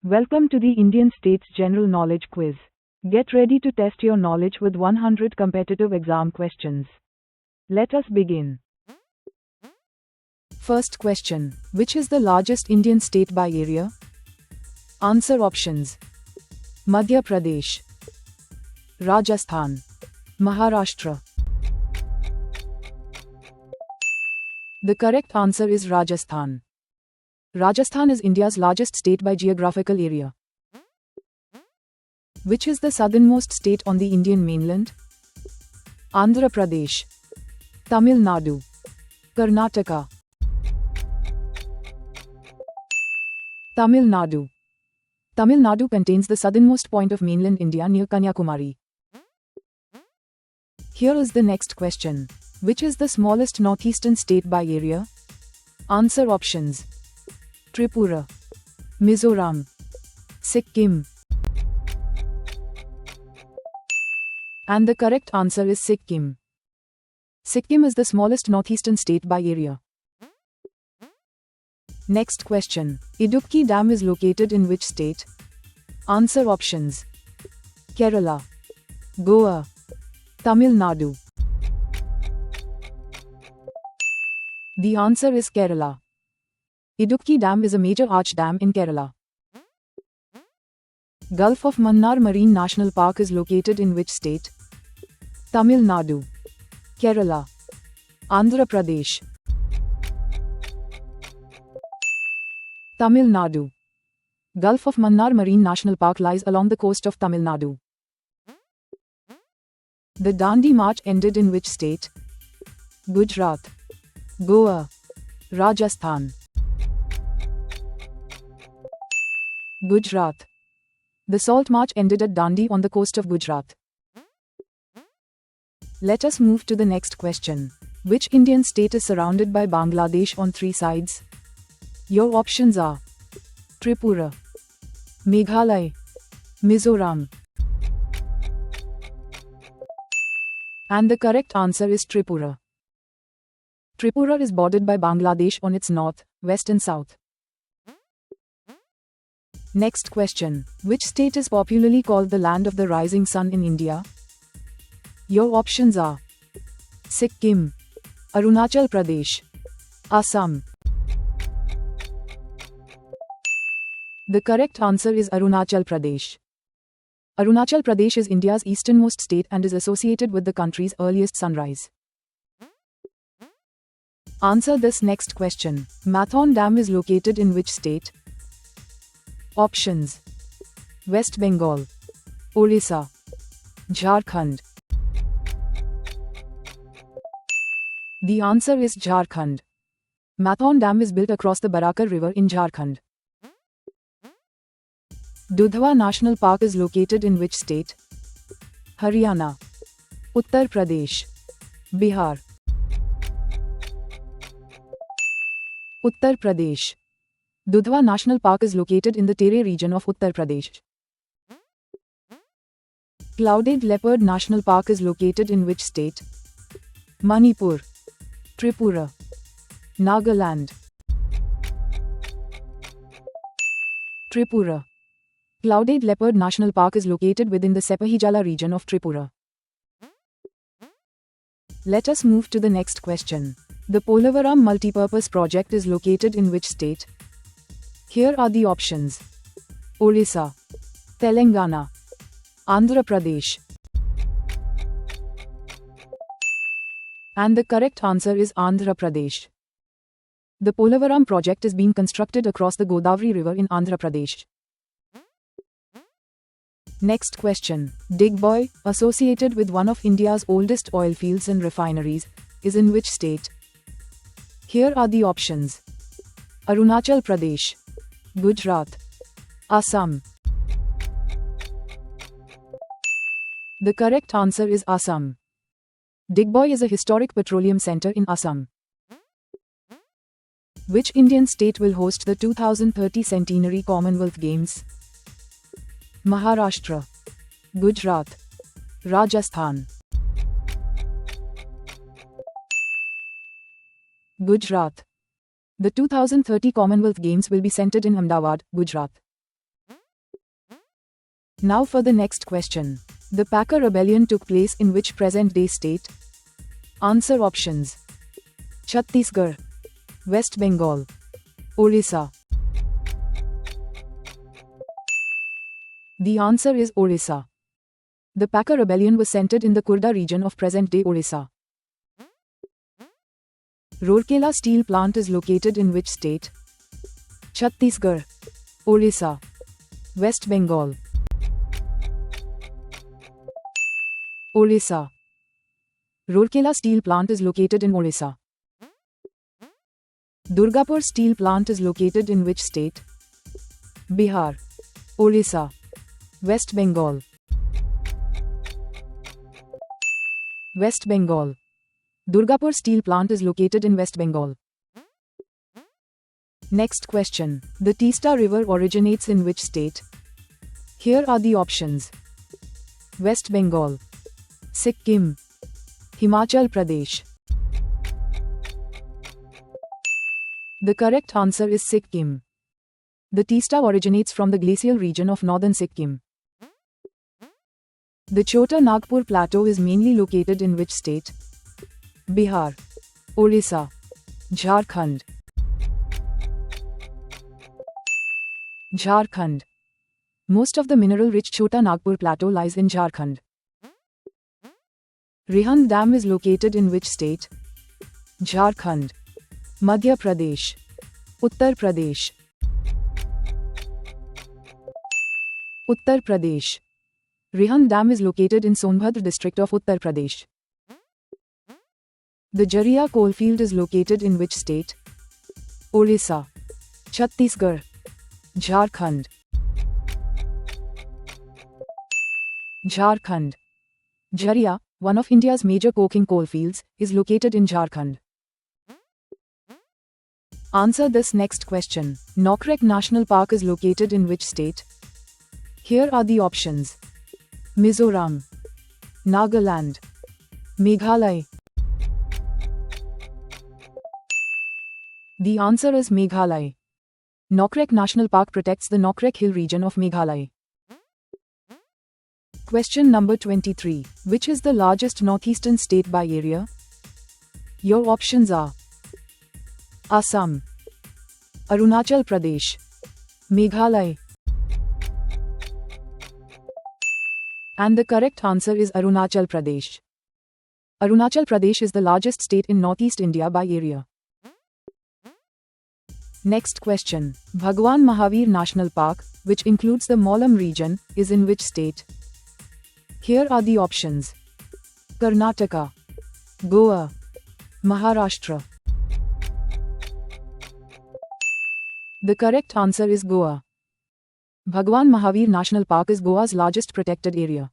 Welcome to the Indian States General Knowledge Quiz. Get ready to test your knowledge with 100 competitive exam questions. Let us begin. First question. Which is the largest Indian state by area? Answer options. Madhya Pradesh, Rajasthan, Maharashtra. The correct answer is Rajasthan. Rajasthan is India's largest state by geographical area. Which is the southernmost state on the Indian mainland? Andhra Pradesh, Tamil Nadu, Karnataka. Tamil Nadu. Tamil Nadu contains the southernmost point of mainland India near Kanyakumari. Here is the next question. Which is the smallest northeastern state by area? Answer options. Tripura, Mizoram, Sikkim. And the correct answer is Sikkim. Sikkim is the smallest northeastern state by area. Next question. Idukki Dam is located in which state? Answer options. Kerala, Goa, Tamil Nadu. The answer is Kerala. Idukki Dam is a major arch dam in Kerala. Gulf of Mannar Marine National Park is located in which state? Tamil Nadu, Kerala, Andhra Pradesh. Tamil Nadu. Gulf of Mannar Marine National Park lies along the coast of Tamil Nadu. The Dandi March ended in which state? Gujarat, Goa, Rajasthan. Gujarat. The Salt March ended at Dandi on the coast of Gujarat. Let us move to the next question. Which Indian state is surrounded by Bangladesh on three sides? Your options are Tripura, Meghalaya, Mizoram. And the correct answer is Tripura. Tripura is bordered by Bangladesh on its north, west and south. Next question. Which state is popularly called the land of the rising sun in India? Your options are Sikkim, Arunachal Pradesh, Assam. The correct answer is Arunachal Pradesh. Arunachal Pradesh is India's easternmost state and is associated with the country's earliest sunrise. Answer this next question. Mathon Dam is located in which state? Options. West Bengal, Orissa, Jharkhand. The answer is Jharkhand. Mathon Dam is built across the Barakar River in Jharkhand. Dudhwa National Park is located in which state? Haryana, Uttar Pradesh, Bihar. Uttar Pradesh. Dudhwa National Park is located in the Tere region of Uttar Pradesh. Clouded Leopard National Park is located in which state? Manipur, Tripura, Nagaland. Tripura. Clouded Leopard National Park is located within the Sepahijala region of Tripura. Let us move to the next question. The Polavaram Multipurpose Project is located in which state? Here are the options. Orissa, Telangana, Andhra Pradesh. And the correct answer is Andhra Pradesh. The Polavaram project is being constructed across the Godavari River in Andhra Pradesh. Next question. Digboy, associated with one of India's oldest oil fields and refineries, is in which state? Here are the options. Arunachal Pradesh, Gujarat, Assam. The correct answer is Assam. Digboy is a historic petroleum center in Assam. Which Indian state will host the 2030 Centenary Commonwealth Games? Maharashtra, Gujarat, Rajasthan. Gujarat. The 2030 Commonwealth Games will be centered in Ahmedabad, Gujarat. Now for the next question. The Packer rebellion took place in which present-day state? Answer options. Chhattisgarh, West Bengal, Orissa. The answer is Orissa. The Packer rebellion was centered in the Kurda region of present-day Orissa. Rourkela steel plant is located in which state? Chhattisgarh, Orissa, West Bengal, Orissa. Rourkela steel plant is located in Orissa. Durgapur steel plant is located in which state? Bihar, Orissa, West Bengal, West Bengal. Durgapur steel plant is located in West Bengal. Next question. The Teesta River originates in which state? Here are the options. West Bengal, Sikkim, Himachal Pradesh. The correct answer is Sikkim. The Teesta originates from the glacial region of northern Sikkim. The Chota Nagpur Plateau is mainly located in which state? Bihar, Orissa, Jharkhand. Jharkhand. Most of the mineral-rich Chota Nagpur Plateau lies in Jharkhand. Rihand Dam is located in which state? Jharkhand, Madhya Pradesh, Uttar Pradesh. Uttar Pradesh. Rihand Dam is located in Sonbhadra district of Uttar Pradesh. The Jharia coalfield is located in which state? Orissa, Chhattisgarh, Jharkhand. Jharkhand. Jharia, one of India's major coking coalfields, is located in Jharkhand. Answer this next question. Nokrek National Park is located in which state? Here are the options. Mizoram, Nagaland, Meghalaya. The answer is Meghalaya. Nokrek National Park protects the Nokrek Hill region of Meghalaya. Question number 23. Which is the largest northeastern state by area? Your options are Assam, Arunachal Pradesh, Meghalaya. And the correct answer is Arunachal Pradesh. Arunachal Pradesh is the largest state in Northeast India by area. Next question. Bhagwan Mahavir National Park, which includes the Mollam region, is in which state? Here are the options. Karnataka, Goa, Maharashtra. The correct answer is Goa. Bhagwan Mahavir National Park is Goa's largest protected area.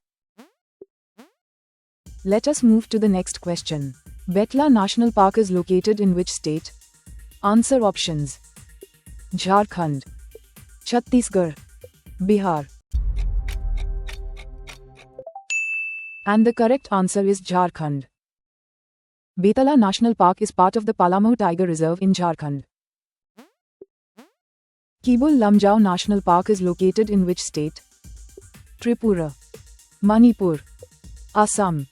Let us move to the next question. Betla National Park is located in which state? Answer options. Jharkhand, Chhattisgarh, Bihar. And the correct answer is Jharkhand. Betla National Park is part of the Palamu Tiger Reserve in Jharkhand. Kebul Lamjao National Park is located in which state? Tripura, Manipur, Assam.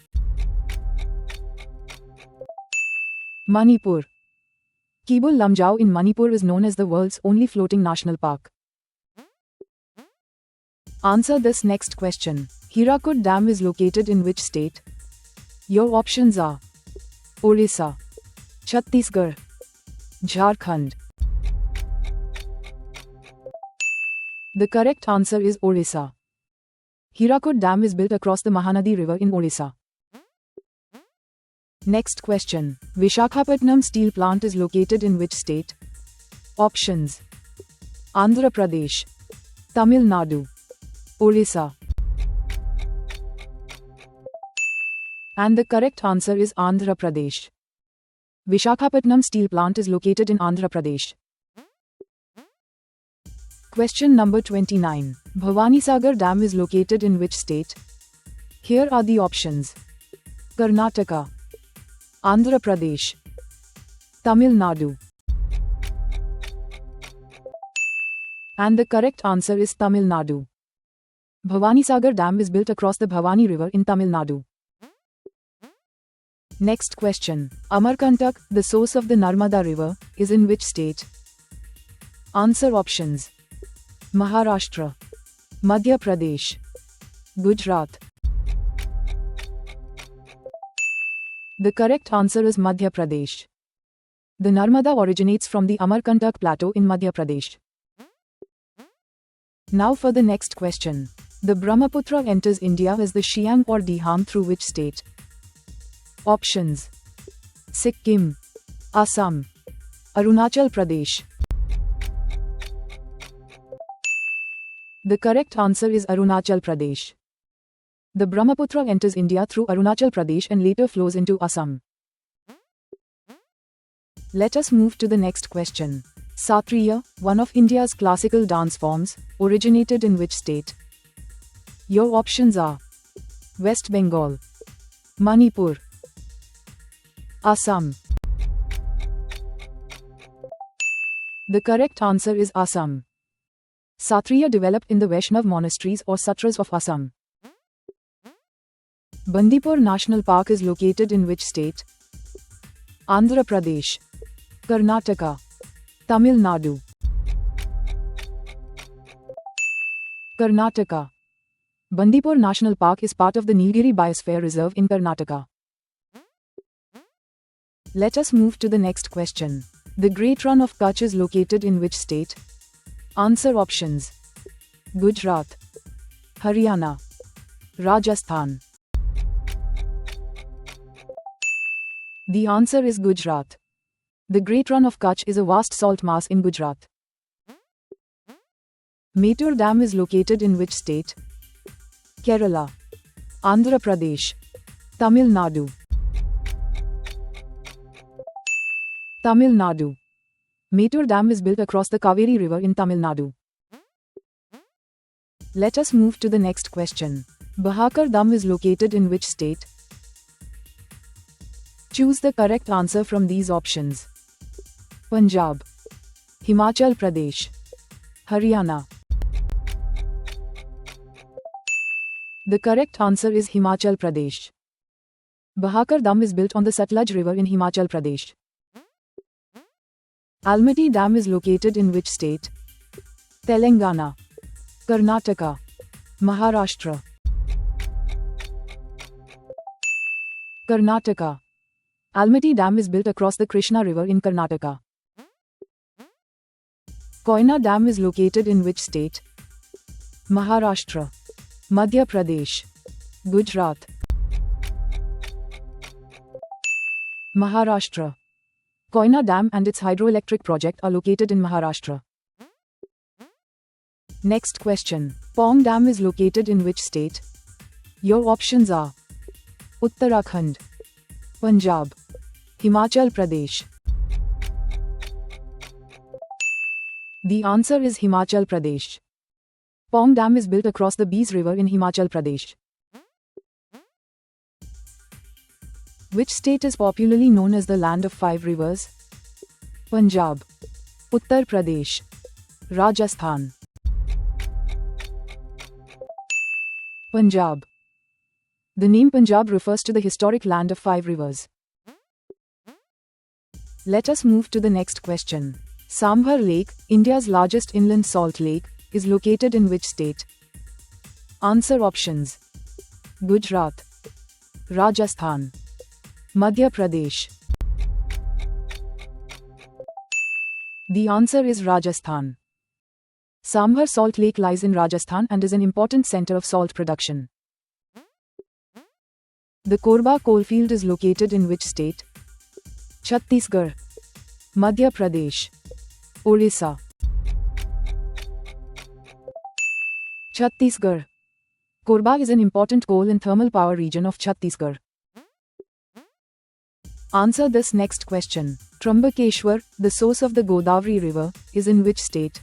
Manipur. Kebul Lamjao in Manipur is known as the world's only floating national park. Answer this next question. Hirakud Dam is located in which state? Your options are Orissa, Chhattisgarh, Jharkhand. The correct answer is Orissa. Hirakud Dam is built across the Mahanadi River in Orissa. Next question. Vishakhapatnam steel plant is located in which state? Options. Andhra Pradesh, Tamil Nadu, Orissa. And the correct answer is Andhra Pradesh. Vishakhapatnam steel plant is located in Andhra Pradesh. Question number 29. Bhavanisagar Dam is located in which state? Here are the options. Karnataka, Andhra Pradesh, Tamil Nadu. And the correct answer is Tamil Nadu. Bhavani Sagar Dam is built across the Bhavani River in Tamil Nadu. Next question. Amarkantak, the source of the Narmada River, is in which state? Answer options. Maharashtra, Madhya Pradesh, Gujarat. The correct answer is Madhya Pradesh. The Narmada originates from the Amarkantak plateau in Madhya Pradesh. Now for the next question. The Brahmaputra enters India as the Siang or Diham through which state? Options. Sikkim, Assam, Arunachal Pradesh. The correct answer is Arunachal Pradesh. The Brahmaputra enters India through Arunachal Pradesh and later flows into Assam. Let us move to the next question. Satriya, one of India's classical dance forms, originated in which state? Your options are West Bengal, Manipur, Assam. The correct answer is Assam. Satriya developed in the Vaishnav monasteries or Satras of Assam. Bandipur National Park is located in which state? Andhra Pradesh, Karnataka, Tamil Nadu. Karnataka. Bandipur National Park is part of the Nilgiri Biosphere Reserve in Karnataka. Let us move to the next question. The Great Run of Kutch is located in which state? Answer options. Gujarat, Haryana, Rajasthan. The answer is Gujarat. The Great Run of Kutch is a vast salt mass in Gujarat. Mettur Dam is located in which state? Kerala, Andhra Pradesh, Tamil Nadu. Tamil Nadu. Mettur Dam is built across the Kaveri River in Tamil Nadu. Let us move to the next question. Bahakar Dam is located in which state? Choose the correct answer from these options. Punjab, Himachal Pradesh, Haryana. The correct answer is Himachal Pradesh. Bahakar Dam is built on the Satluj River in Himachal Pradesh. Almaty Dam is located in which state? Telangana, Karnataka, Maharashtra. Karnataka. Almaty Dam is built across the Krishna River in Karnataka. Koyna Dam is located in which state? Maharashtra, Madhya Pradesh, Gujarat. Maharashtra. Koyna Dam and its hydroelectric project are located in Maharashtra. Next question. Pong Dam is located in which state? Your options are Uttarakhand, Punjab, Himachal Pradesh. The answer is Himachal Pradesh. Pong Dam is built across the Beas River in Himachal Pradesh. Which state is popularly known as the Land of Five Rivers? Punjab, Uttar Pradesh, Rajasthan. Punjab. The name Punjab refers to the historic Land of Five Rivers. Let us move to the next question. Sambhar Lake, India's largest inland salt lake, is located in which state? Answer options. Gujarat, Rajasthan, Madhya Pradesh. The answer is Rajasthan. Sambhar Salt Lake lies in Rajasthan and is an important center of salt production. The Korba coalfield is located in which state? Chhattisgarh, Madhya Pradesh, Orissa. Chhattisgarh. Korba is an important coal and thermal power region of Chhattisgarh. Answer this next question. Trambakeshwar, the source of the Godavari River, is in which state?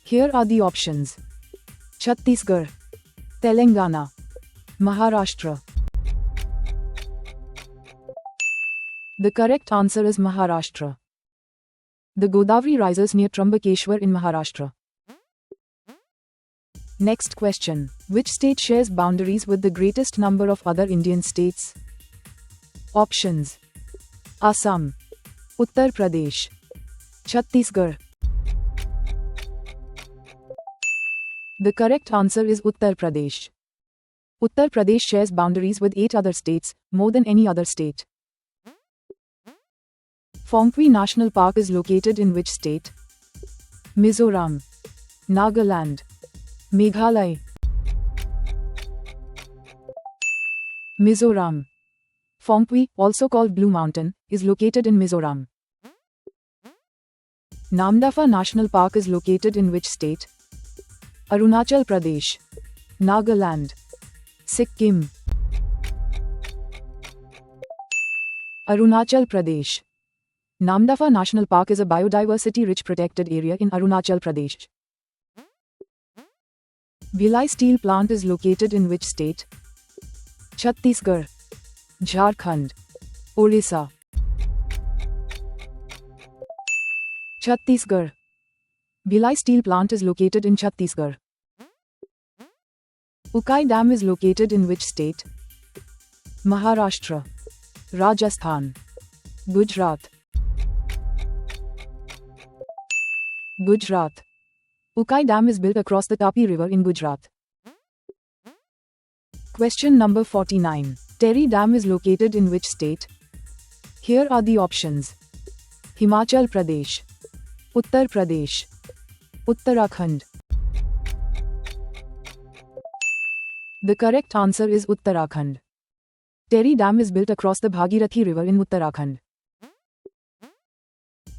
Here are the options. Chhattisgarh, Telangana, Maharashtra. The correct answer is Maharashtra. The Godavari rises near Trambakeshwar in Maharashtra. Next question. Which state shares boundaries with the greatest number of other Indian states? Options: Assam, Uttar Pradesh, Chhattisgarh. The correct answer is Uttar Pradesh. Uttar Pradesh shares boundaries with 8 other states, more than any other state. Phongpui National Park is located in which state? Mizoram, Nagaland, Meghalaya. Mizoram. Phongpui, also called Blue Mountain, is located in Mizoram. Namdapha National Park is located in which state? Arunachal Pradesh, Nagaland, Sikkim. Arunachal Pradesh. Namdapha National Park is a biodiversity-rich protected area in Arunachal Pradesh. Bhilai Steel Plant is located in which state? Chhattisgarh, Jharkhand, Odisha. Chhattisgarh. Bhilai Steel Plant is located in Chhattisgarh. Ukai Dam is located in which state? Maharashtra, Rajasthan, Gujarat. Gujarat. Ukai Dam is built across the Tapi River in Gujarat. Question number 49. Tehri Dam is located in which state? Here are the options: Himachal Pradesh, Uttar Pradesh, Uttarakhand. The correct answer is Uttarakhand. Tehri Dam is built across the Bhagirathi River in Uttarakhand.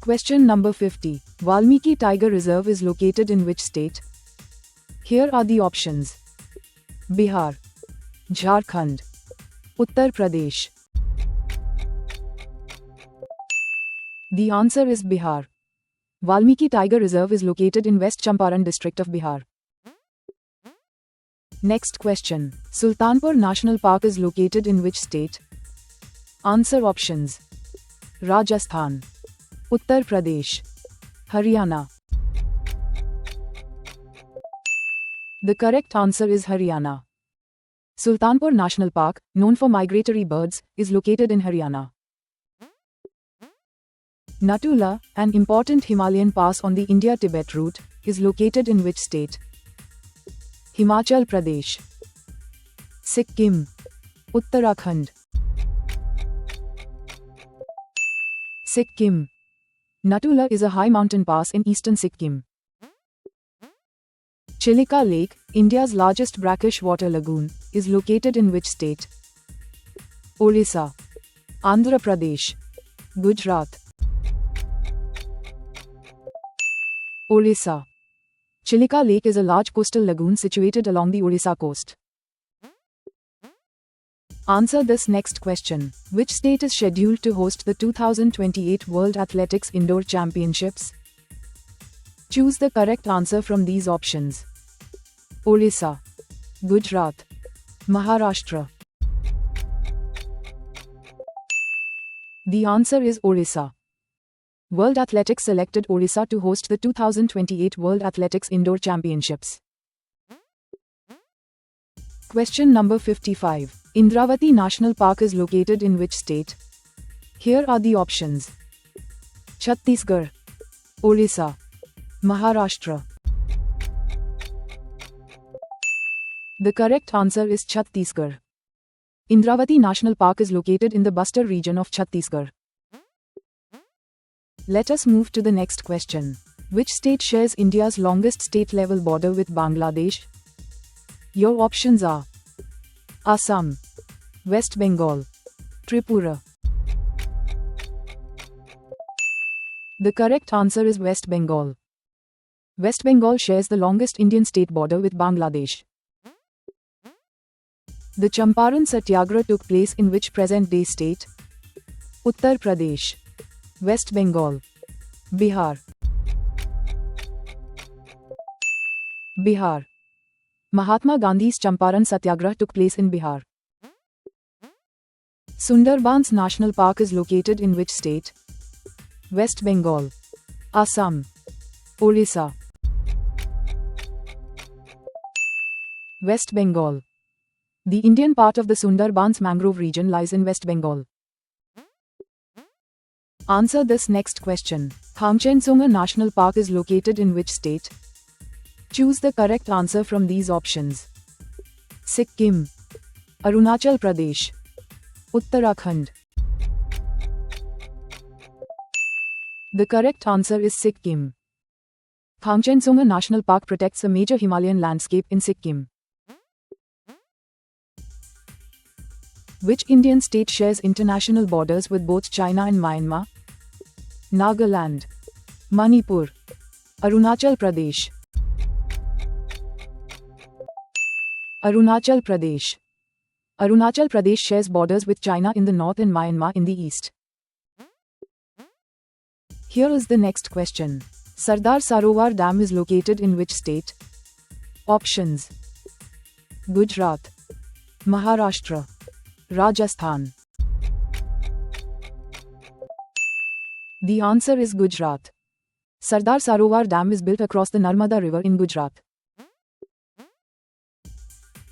Question number 50. Valmiki Tiger Reserve is located in which state? Here are the options: Bihar, Jharkhand, Uttar Pradesh. The answer is Bihar. Valmiki Tiger Reserve is located in West Champaran district of Bihar. Next question. Sultanpur National Park is located in which state? Answer options: Rajasthan, Uttar Pradesh, Haryana. The correct answer is Haryana. Sultanpur National Park, known for migratory birds, is located in Haryana. Natula, an important Himalayan pass on the India-Tibet route, is located in which state? Himachal Pradesh, Sikkim, Uttarakhand. Sikkim. Natula is a high mountain pass in eastern Sikkim. Chilika Lake, India's largest brackish water lagoon, is located in which state? Odisha, Andhra Pradesh, Gujarat. Odisha. Chilika Lake is a large coastal lagoon situated along the Odisha coast. Answer this next question. Which state is scheduled to host the 2028 World Athletics Indoor Championships? Choose the correct answer from these options: Odisha, Gujarat, Maharashtra. The answer is Odisha. World Athletics selected Odisha to host the 2028 World Athletics Indoor Championships. Question number 55. Indravati National Park is located in which state? Here are the options: Chhattisgarh, Odisha, Maharashtra. The correct answer is Chhattisgarh. Indravati National Park is located in the Bastar region of Chhattisgarh. Let us move to the next question. Which state shares India's longest state-level border with Bangladesh? Your options are Assam, West Bengal, Tripura. The correct answer is West Bengal. West Bengal shares the longest Indian state border with Bangladesh. The Champaran Satyagraha took place in which present-day state? Uttar Pradesh, West Bengal, Bihar. Bihar. Mahatma Gandhi's Champaran Satyagraha took place in Bihar. Sundarbans National Park is located in which state? West Bengal, Assam, Odisha. West Bengal. The Indian part of the Sundarbans mangrove region lies in West Bengal. Answer this next question. Khamchensonga National Park is located in which state? Choose the correct answer from these options. Sikkim, Arunachal Pradesh, Uttarakhand. The correct answer is Sikkim. Khamchensonga National Park protects a major Himalayan landscape in Sikkim. Which Indian state shares international borders with both China and Myanmar? Nagaland, Manipur, Arunachal Pradesh. Arunachal Pradesh. Arunachal Pradesh shares borders with China in the north and Myanmar in the east. Here is the next question. Sardar Sarovar Dam is located in which state? Options: Gujarat, Maharashtra, Rajasthan. The answer is Gujarat. Sardar Sarovar Dam is built across the Narmada River in Gujarat.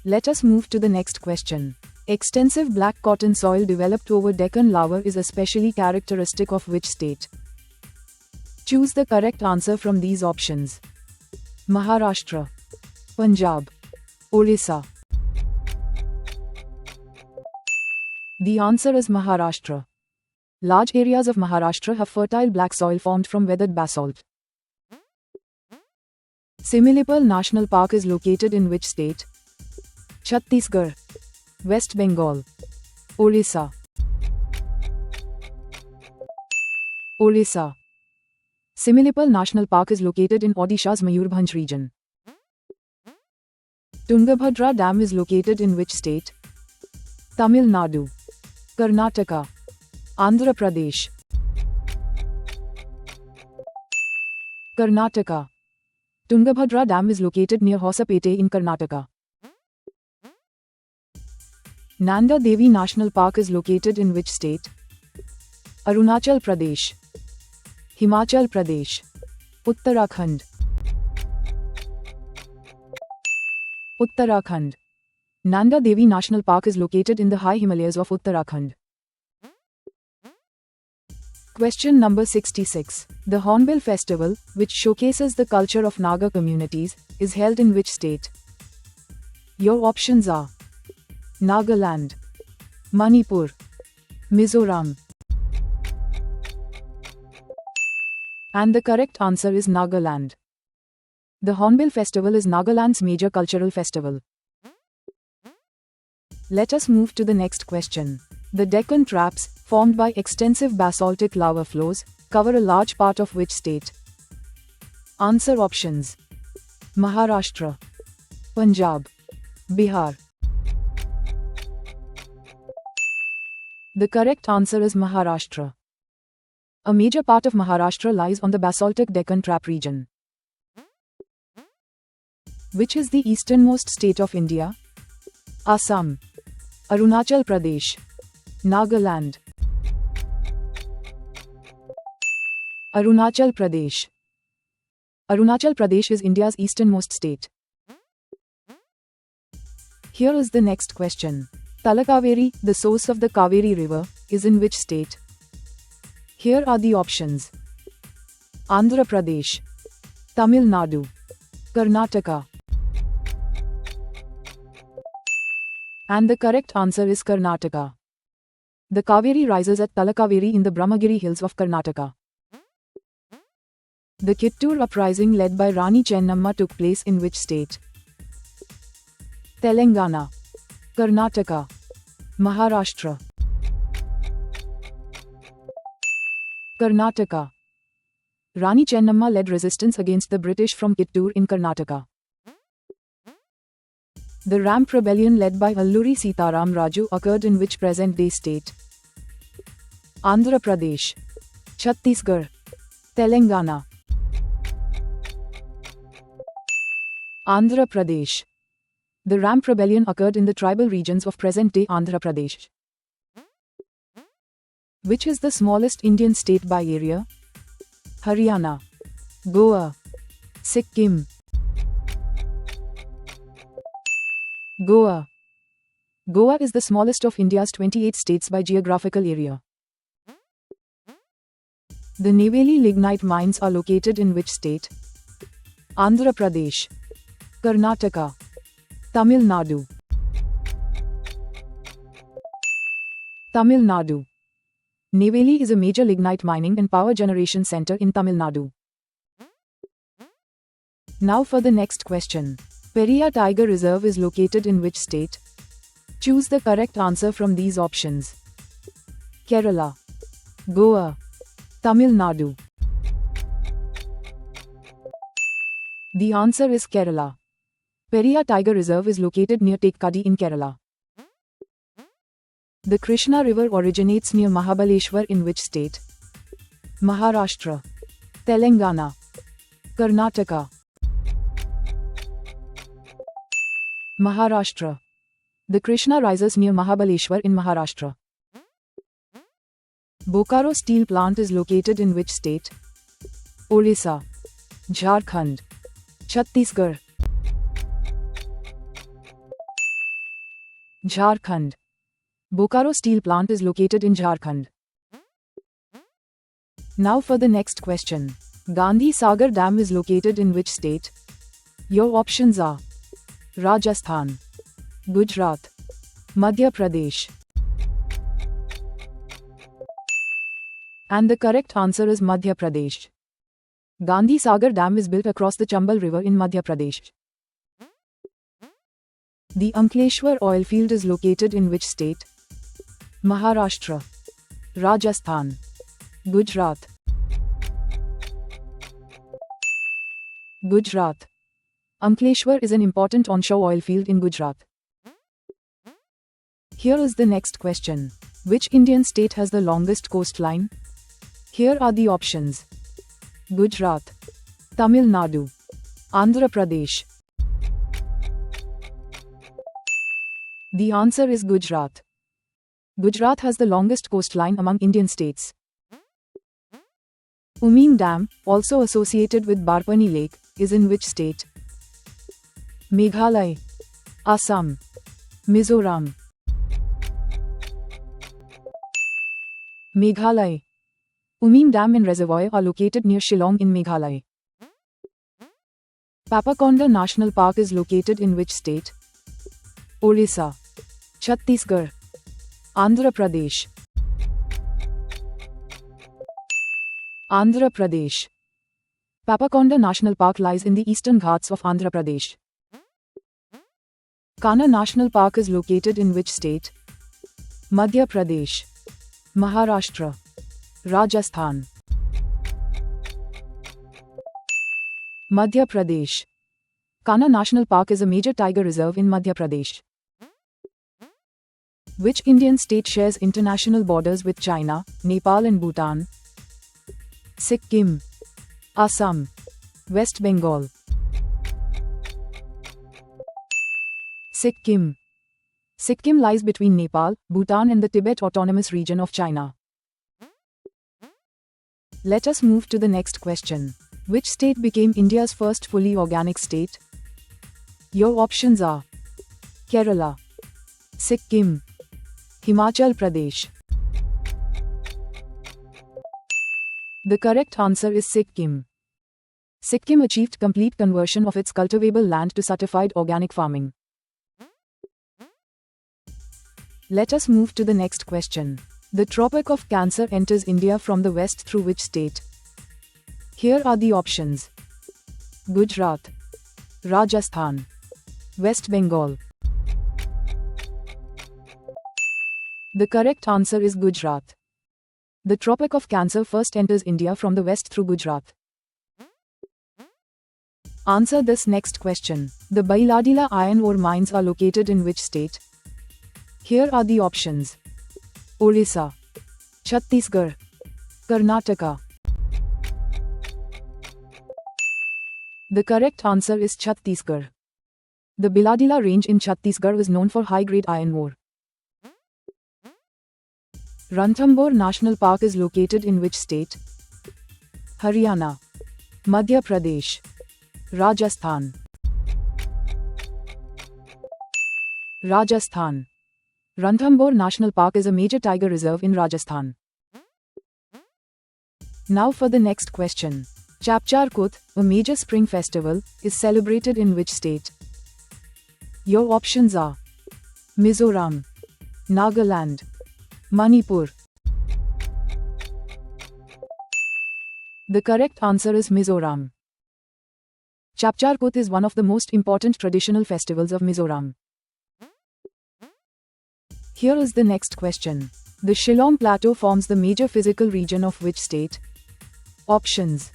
Let us move to the next question. Extensive black cotton soil developed over Deccan lava is especially characteristic of which state? Choose the correct answer from these options. Maharashtra, Punjab, Orissa. The answer is Maharashtra. Large areas of Maharashtra have fertile black soil formed from weathered basalt. Similipal National Park is located in which state? Chhattisgarh, West Bengal, Orissa. Orissa. Similipal National Park is located in Odisha's Mayurbhanj region. Tungabhadra Dam is located in which state? Tamil Nadu, Karnataka, Andhra Pradesh. Karnataka. Tungabhadra Dam is located near Hosapete in Karnataka. Nanda Devi National Park is located in which state? Arunachal Pradesh, Himachal Pradesh, Uttarakhand. Uttarakhand. Nanda Devi National Park is located in the high Himalayas of Uttarakhand. Question number 66. The Hornbill Festival, which showcases the culture of Naga communities, is held in which state? Your options are Nagaland, Manipur, Mizoram. And the correct answer is Nagaland. The Hornbill Festival is Nagaland's major cultural festival. Let us move to the next question. The Deccan Traps, formed by extensive basaltic lava flows, cover a large part of which state? Answer options: Maharashtra, Punjab, Bihar. The correct answer is Maharashtra. A major part of Maharashtra lies on the basaltic Deccan Trap region. Which is the easternmost state of India? Assam, Arunachal Pradesh, Nagaland. Arunachal Pradesh. Arunachal Pradesh is India's easternmost state. Here is the next question. Talakaveri, the source of the Kaveri River, is in which state? Here are the options: Andhra Pradesh, Tamil Nadu, Karnataka. And the correct answer is Karnataka. The Kaveri rises at Talakaveri in the Brahmagiri hills of Karnataka. The Kittur uprising led by Rani Chennamma took place in which state? Telangana, Karnataka, Maharashtra. Karnataka. Rani Chennamma led resistance against the British from Kittur in Karnataka. The Ramp rebellion led by Alluri Sitaram Raju occurred in which present-day state? Andhra Pradesh, Chhattisgarh, Telangana. Andhra Pradesh. The Ramp rebellion occurred in the tribal regions of present-day Andhra Pradesh. Which is the smallest Indian state by area? Haryana, Goa, Sikkim. Goa. Goa is the smallest of India's 28 states by geographical area. The Neyveli lignite mines are located in which state? Andhra Pradesh, Karnataka, Tamil Nadu. Tamil Nadu. Neyveli is a major lignite mining and power generation center in Tamil Nadu. Now for the next question. Periyar Tiger Reserve is located in which state? Choose the correct answer from these options. Kerala, Goa, Tamil Nadu. The answer is Kerala. Periyar Tiger Reserve is located near Tekkady in Kerala. The Krishna River originates near Mahabaleshwar in which state? Maharashtra, Telangana, Karnataka. Maharashtra. The Krishna rises near Mahabaleshwar in Maharashtra. Bokaro Steel Plant is located in which state? Orissa, Jharkhand, Chhattisgarh. Jharkhand. Bokaro Steel Plant is located in Jharkhand. Now for the next question. Gandhi Sagar Dam is located in which state? Your options are Rajasthan, Gujarat, Madhya Pradesh. And the correct answer is Madhya Pradesh. Gandhi Sagar Dam is built across the Chambal River in Madhya Pradesh. The Ankleshwar oil field is located in which state? Maharashtra, Rajasthan, Gujarat. Gujarat. Ankleshwar is an important onshore oil field in Gujarat. Here is the next question. Which Indian state has the longest coastline? Here are the options. Gujarat, Tamil Nadu, Andhra Pradesh. The answer is Gujarat. Gujarat has the longest coastline among Indian states. Umeem Dam, also associated with Barpani Lake, is in which state? Meghalaya, Assam, Mizoram. Meghalaya. Umeem Dam and Reservoir are located near Shillong in Meghalaya. Papakonda National Park is located in which state? Orissa, Chhattisgarh, Andhra Pradesh. Andhra Pradesh. Papakonda National Park lies in the eastern Ghats of Andhra Pradesh. Kanha National Park is located in which state? Madhya Pradesh, Maharashtra, Rajasthan. Madhya Pradesh. Kanha National Park is a major tiger reserve in Madhya Pradesh. Which Indian state shares international borders with China, Nepal and Bhutan? Sikkim, Assam, West Bengal. Sikkim. Sikkim lies between Nepal, Bhutan and the Tibet Autonomous Region of China. Let us move to the next question. Which state became India's first fully organic state? Your options are Kerala, Sikkim, Himachal Pradesh. The correct answer is Sikkim. Sikkim achieved complete conversion of its cultivable land to certified organic farming. Let us move to the next question. The Tropic of Cancer enters India from the west through which state? Here are the options. Gujarat, Rajasthan, West Bengal. The correct answer is Gujarat. The Tropic of Cancer first enters India from the west through Gujarat. Answer this next question. The Bailadila iron ore mines are located in which state? Here are the options. Orissa, Chhattisgarh, Karnataka. The correct answer is Chhattisgarh. The Biladila range in Chhattisgarh is known for high-grade iron ore. Ranthambore National Park is located in which state? Haryana, Madhya Pradesh, Rajasthan. Rajasthan. Ranthambore National Park is a major tiger reserve in Rajasthan. Now for the next question. Chapchar Kut, a major spring festival, is celebrated in which state? Your options are Mizoram, Nagaland, Manipur. The correct answer is Mizoram. Chapchar Kut is one of the most important traditional festivals of Mizoram. Here is the next question. The Shillong Plateau forms the major physical region of which state? Options: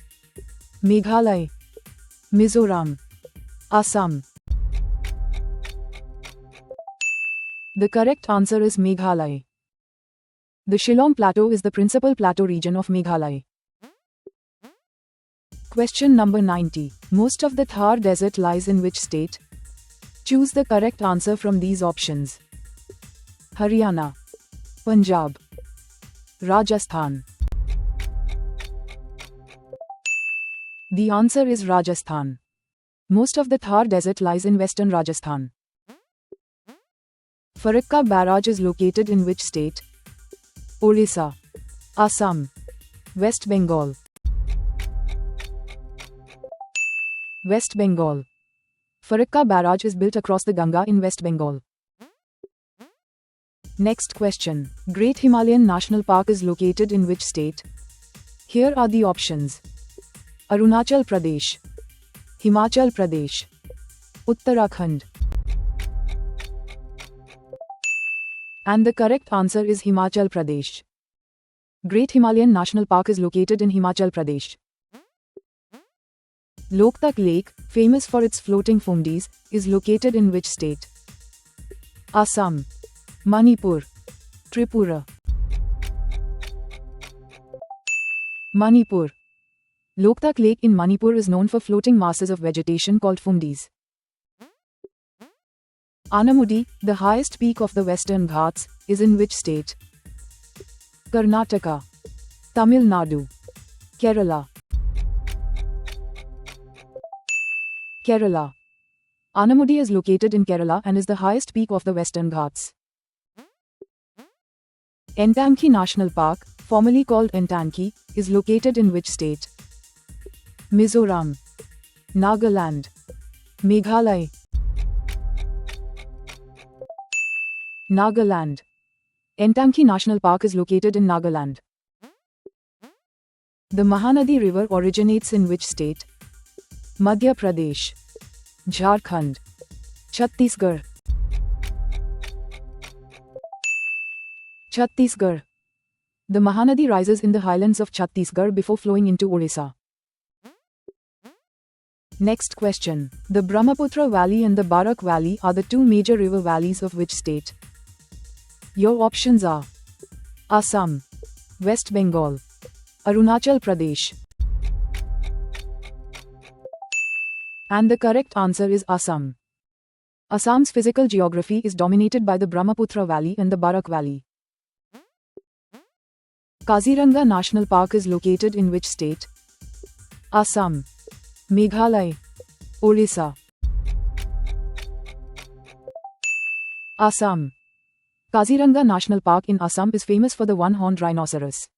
Meghalaya, Mizoram, Assam. The correct answer is Meghalaya. The Shillong Plateau is the principal plateau region of Meghalaya. Question number 90. Most of the Thar Desert lies in which state? Choose the correct answer from these options. Haryana, Punjab, Rajasthan. The answer is Rajasthan. Most of the Thar Desert lies in western Rajasthan. Farakka Barrage is located in which state? Orissa, Assam, West Bengal. West Bengal. Farakka Barrage is built across the Ganga in West Bengal. Next question. Great Himalayan National Park is located in which state? Here are the options. Arunachal Pradesh, Himachal Pradesh, Uttarakhand. And the correct answer is Himachal Pradesh. Great Himalayan National Park is located in Himachal Pradesh. Loktak Lake, famous for its floating fumdis, is located in which state? Assam, Manipur, Tripura. Manipur. Loktak Lake in Manipur is known for floating masses of vegetation called fumdis. Anamudi, the highest peak of the Western Ghats, is in which state? Karnataka, Tamil Nadu, Kerala. Kerala. Anamudi is located in Kerala and is the highest peak of the Western Ghats. Entamki National Park, formerly called Entanki, is located in which state? Mizoram, Nagaland, Meghalaya. Nagaland. Entamki National Park is located in Nagaland. The Mahanadi River originates in which state? Madhya Pradesh, Jharkhand, Chhattisgarh. Chhattisgarh. The Mahanadi rises in the highlands of Chhattisgarh before flowing into Orissa. Next question. The Brahmaputra Valley and the Barak Valley are the two major river valleys of which state? Your options are Assam, West Bengal, Arunachal Pradesh. And the correct answer is Assam. Assam's physical geography is dominated by the Brahmaputra Valley and the Barak Valley. Kaziranga National Park is located in which state? Assam, Meghalaya, Orissa. Assam. Kaziranga National Park in Assam is famous for the one-horned rhinoceros.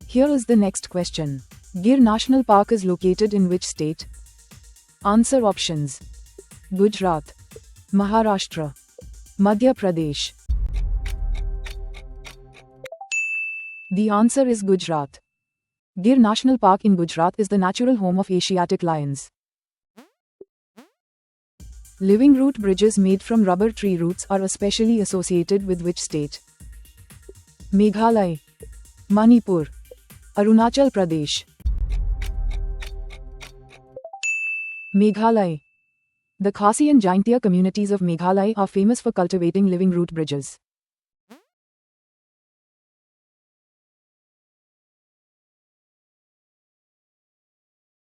Here is the next question. Gir National Park is located in which state? Answer options. Gujarat, Maharashtra, Madhya Pradesh. The answer is Gujarat. Gir National Park in Gujarat is the natural home of Asiatic lions. Living root bridges made from rubber tree roots are especially associated with which state? Meghalaya, Manipur, Arunachal Pradesh. Meghalaya. The Khasi and Jaintia communities of Meghalaya are famous for cultivating living root bridges.